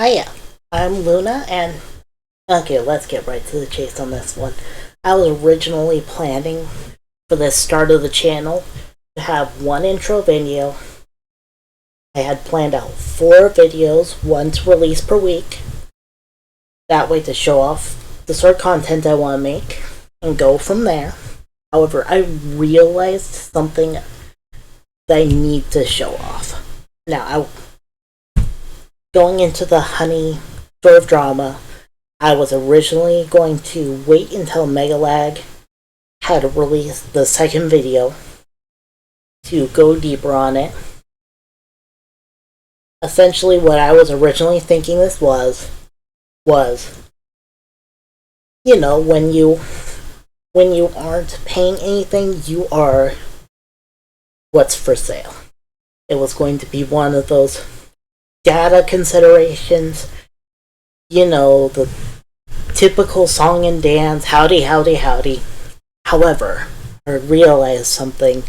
Hiya, I'm Luna, and okay, let's get right to the chase on this one. I was originally planning for the start of the channel to have one intro video. I had planned out 4 videos, one to release per week. That way to show off the sort of content I want to make and go from there. However, I realized something that I need to show off. Now, going into the honey sort of drama, I was originally going to wait until Megalag had released the second video to go deeper on it. Essentially, what I was originally thinking this was, you know, when you aren't paying anything, you are what's for sale. It was going to be one of those data considerations, you know, the typical song and dance, howdy, howdy, howdy. However, I realized something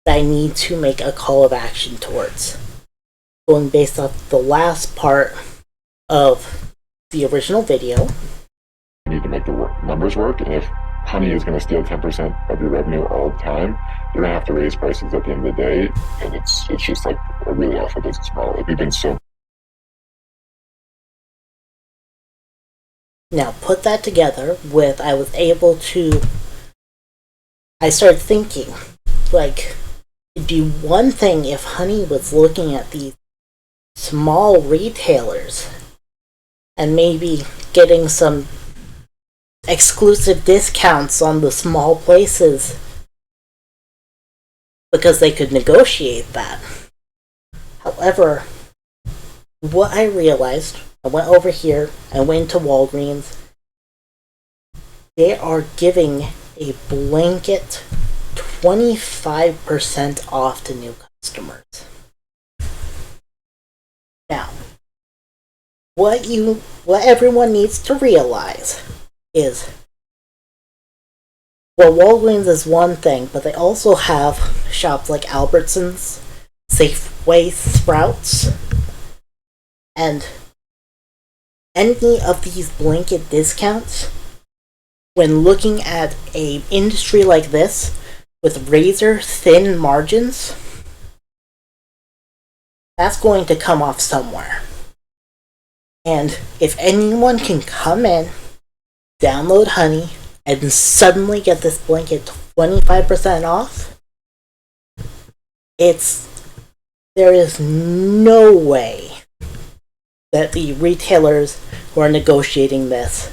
that I need to make a call of action towards. Going based off the last part of the original video. You need to make the numbers work, and if honey is going to steal 10% of your revenue all the time, you're going to have to raise prices at the end of the day, and it's just like a really awful business model. Like, we've been so... Now, put that together with I started thinking, like, it'd be one thing if Honey was looking at these small retailers and maybe getting some exclusive discounts on the small places because they could negotiate that. However, what I realized, I went over here, I went to Walgreens, they are giving a blanket 25% off to new customers. Now, what everyone needs to realize is, well, Walgreens is one thing, but they also have shops like Albertsons, Safeway, Sprouts, and any of these blanket discounts, when looking at an industry like this with razor thin margins, that's going to come off somewhere. And if anyone can come in, download Honey, and suddenly get this blanket 25% off, there is no way that the retailers who are negotiating this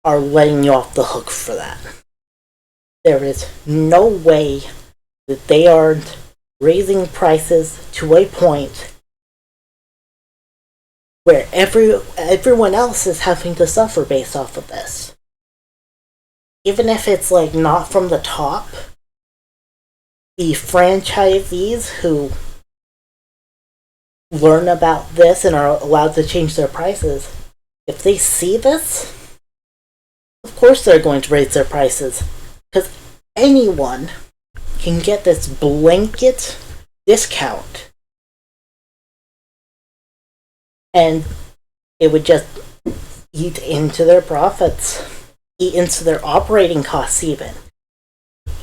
are letting you off the hook for that. There is no way that they aren't raising prices to a point where everyone else is having to suffer based off of this. Even if it's like not from the top, the franchisees who learn about this and are allowed to change their prices, if they see this, of course they're going to raise their prices, because anyone can get this blanket discount, and it would just eat into their profits, eat into their operating costs even.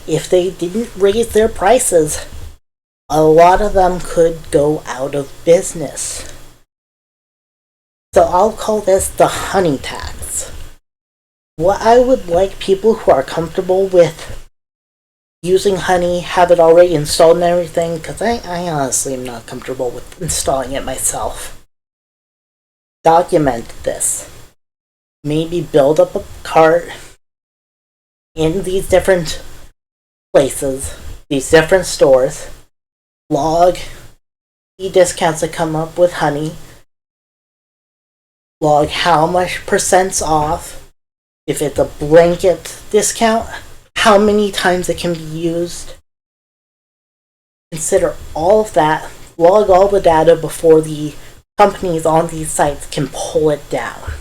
If they didn't raise their prices, a lot of them could go out of business. So I'll call this the honey tax. What I would like people who are comfortable with using Honey, have it already installed and everything, because I honestly am not comfortable with installing it myself. Document this. Maybe build up a cart in these different places, these different stores, log the discounts that come up with Honey, log how much percent's off, if it's a blanket discount, how many times it can be used. Consider all of that, log all the data before the companies on these sites can pull it down.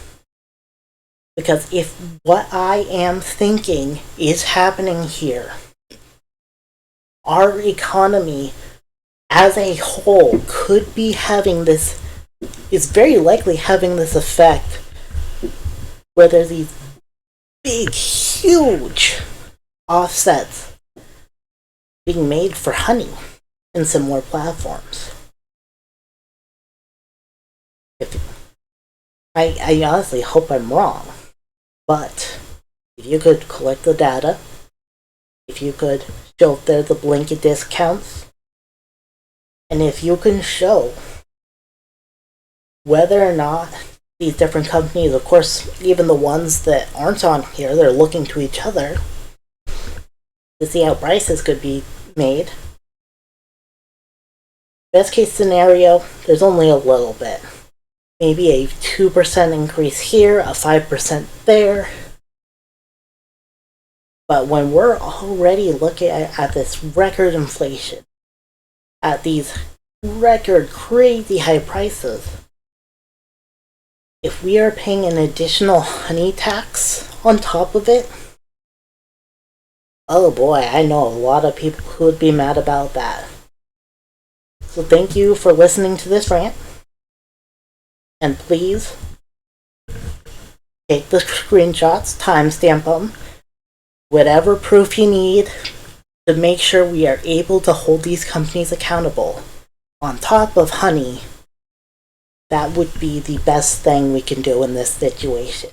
Because if what I am thinking is happening here, our economy as a whole could be having this is very likely having this effect where there's these big, huge offsets being made for honey in similar platforms. I honestly hope I'm wrong, but if you could collect the data, if you could show if there's the blanket discounts, and if you can show whether or not these different companies, of course, even the ones that aren't on here, they're looking to each other to see how prices could be made. Best case scenario, there's only a little bit. Maybe a 2% increase here, a 5% there. But when we're already looking at this record inflation, at these record crazy high prices, if we are paying an additional honey tax on top of it, oh boy, I know a lot of people who would be mad about that. So thank you for listening to this rant. And please take the screenshots, timestamp them, whatever proof you need to make sure we are able to hold these companies accountable. On top of honey, that would be the best thing we can do in this situation.